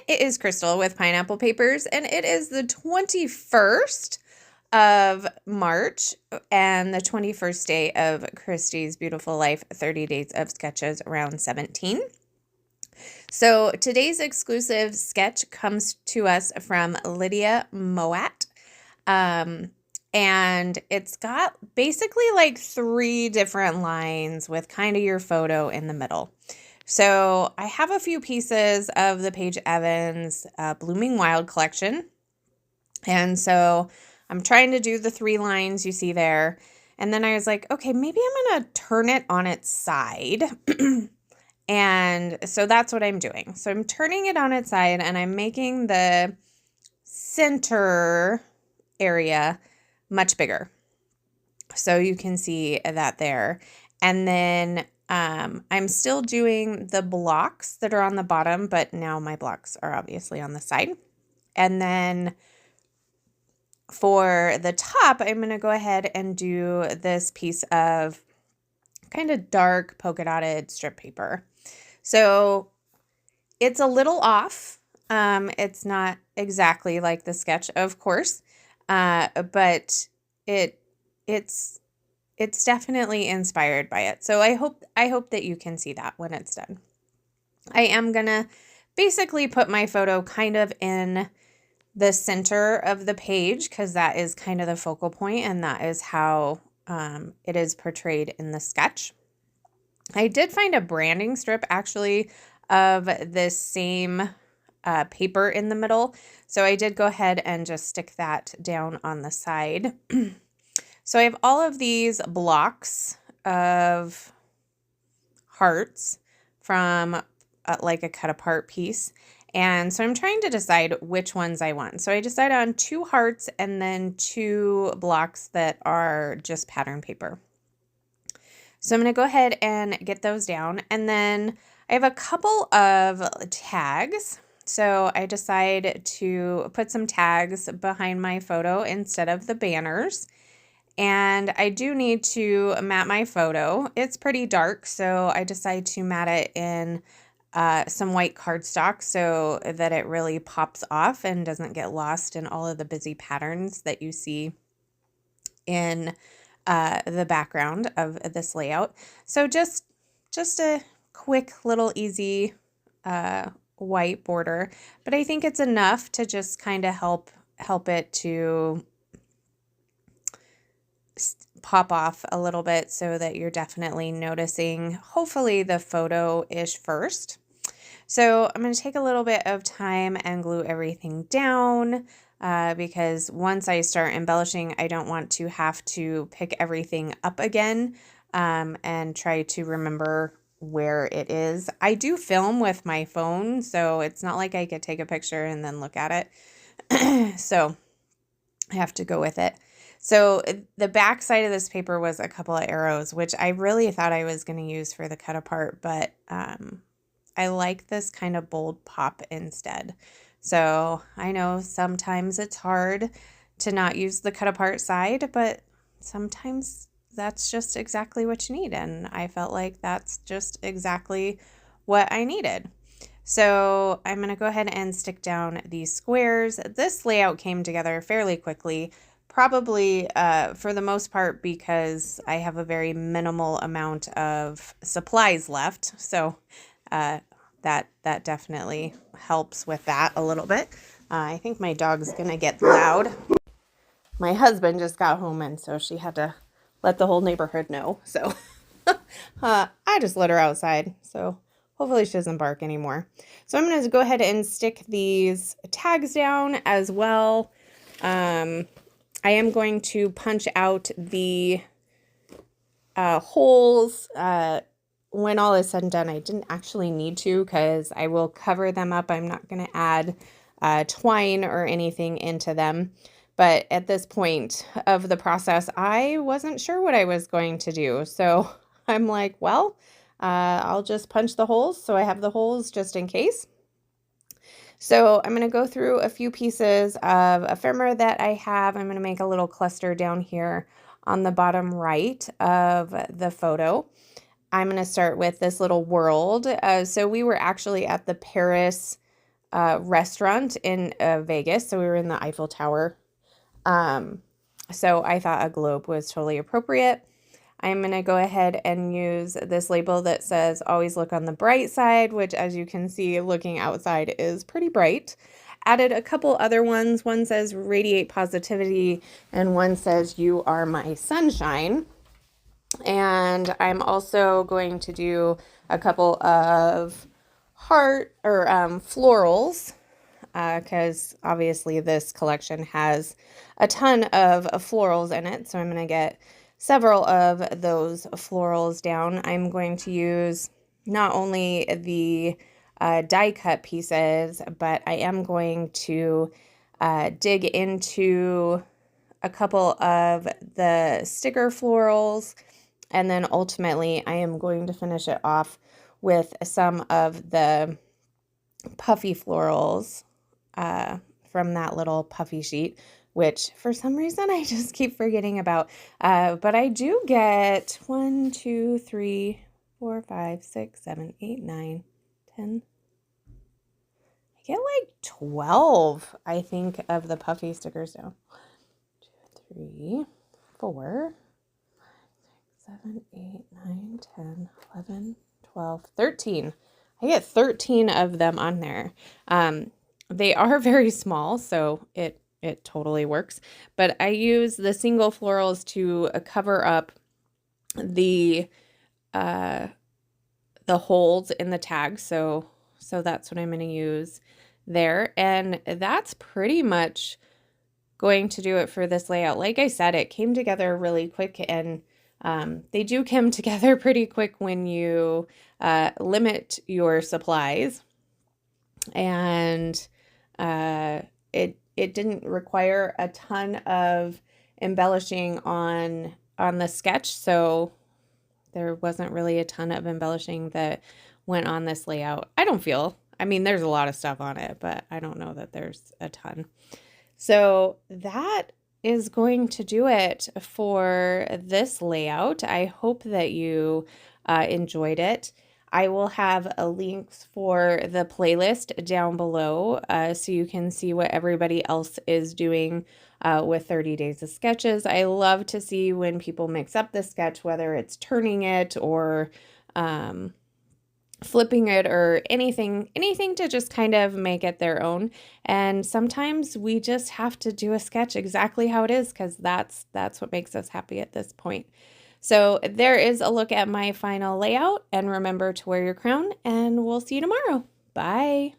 It is Crystal with Pineapple Papers, and it is the 21st of March and the 21st day of Christy's Beautiful Life 30 Days of Sketches Round 17. So today's exclusive sketch comes to us from Lydia Moat. And it's got basically like 3 different lines with kind of your photo in the middle. So I have a few pieces of the Paige Evans Blooming Wild collection. And so I'm trying to do the 3 lines you see there. And then I was like, okay, maybe I'm going to turn it on its side. And so that's what I'm doing. So I'm turning it on its side and I'm making the center area much bigger. So you can see that there. And then I'm still doing the blocks that are on the bottom, but now my blocks are obviously on the side. And then for the top, I'm going to go ahead and do this piece of kind of dark polka dotted strip paper. So it's a little off. It's not exactly like the sketch, of course, but it's definitely inspired by it. So I hope that you can see that when it's done. I am gonna basically put my photo kind of in the center of the page because that is kind of the focal point and that is how it is portrayed in the sketch. I did find a branding strip actually of this same paper in the middle. So I did go ahead and just stick that down on the side. So I have all of these blocks of hearts from like a cut apart piece. And so I'm trying to decide which ones I want. So I decided on 2 hearts and then 2 blocks that are just pattern paper. So I'm going to go ahead and get those down. And then I have a couple of tags. So I decide to put some tags behind my photo instead of the banners. And I do need to matte my photo. It's pretty dark, so I decide to matte it in some white cardstock so that it really pops off and doesn't get lost in all of the busy patterns that you see in the background of this layout. So just a quick little easy white border, but I think it's enough to just kind of help it to pop off a little bit so that you're definitely noticing hopefully the photo-ish first. So I'm going to take a little bit of time and glue everything down because once I start embellishing, I don't want to have to pick everything up again and try to remember where it is. I do film with my phone, so it's not like I could take a picture and then look at it. So I have to go with it. So the back side of this paper was a couple of arrows, which I really thought I was going to use for the cut apart, but I like this kind of bold pop instead. So I know sometimes it's hard to not use the cut apart side, but sometimes that's just exactly what you need. And I felt like that's just exactly what I needed. So I'm going to go ahead and stick down these squares. This layout came together fairly quickly, probably for the most part because I have a very minimal amount of supplies left. So that definitely helps with that a little bit. I think my dog's going to get loud. My husband just got home and so she had to let the whole neighborhood know. So I just let her outside. So hopefully she doesn't bark anymore. So I'm going to go ahead and stick these tags down as well. I am going to punch out the holes. When all is said and done, I didn't actually need to because I will cover them up. I'm not going to add twine or anything into them. But at this point of the process, I wasn't sure what I was going to do. So I'm like, well, I'll just punch the holes so I have the holes just in case. So I'm going to go through a few pieces of ephemera that I have. I'm going to make a little cluster down here on the bottom right of the photo. I'm going to start with this little world. So we were actually at the Paris restaurant in Vegas. So we were in the Eiffel Tower. So I thought a globe was totally appropriate. I'm going to go ahead and use this label that says always look on the bright side, which as you can see looking outside is pretty bright. Added a couple other ones. One says radiate positivity and one says you are my sunshine. And I'm also going to do a couple of heart or florals because obviously this collection has a ton of florals in it. So I'm going to get several of those florals down. I'm going to use not only the die cut pieces, but I am going to dig into a couple of the sticker florals, and then ultimately I am going to finish it off with some of the puffy florals from that little puffy sheet, which for some reason I just keep forgetting about. But I do get 1, 2, 3, 4, 5, 6, 7, 8, 9, 10. I get like 12, I think, of the puffy stickers now. 1, 2, 3, 4, 5, 6, 7, 8, 9, 10, 11, 12, 13. I get 13 of them on there. They are very small, so it totally works. But I use the single florals to cover up the holes in the tag. So that's what I'm going to use there. And that's pretty much going to do it for this layout. Like I said, it came together really quick, and they do come together pretty quick when you limit your supplies. And it didn't require a ton of embellishing on the sketch, so there wasn't really a ton of embellishing that went on this layout. I mean, there's a lot of stuff on it, but I don't know that there's a ton. So that is going to do it for this layout. I hope that you enjoyed it. I will have links for the playlist down below so you can see what everybody else is doing with 30 Days of Sketches. I love to see when people mix up the sketch, whether it's turning it or flipping it or anything to just kind of make it their own. And sometimes we just have to do a sketch exactly how it is because that's what makes us happy at this point. So there is a look at my final layout, and remember to wear your crown, and we'll see you tomorrow. Bye.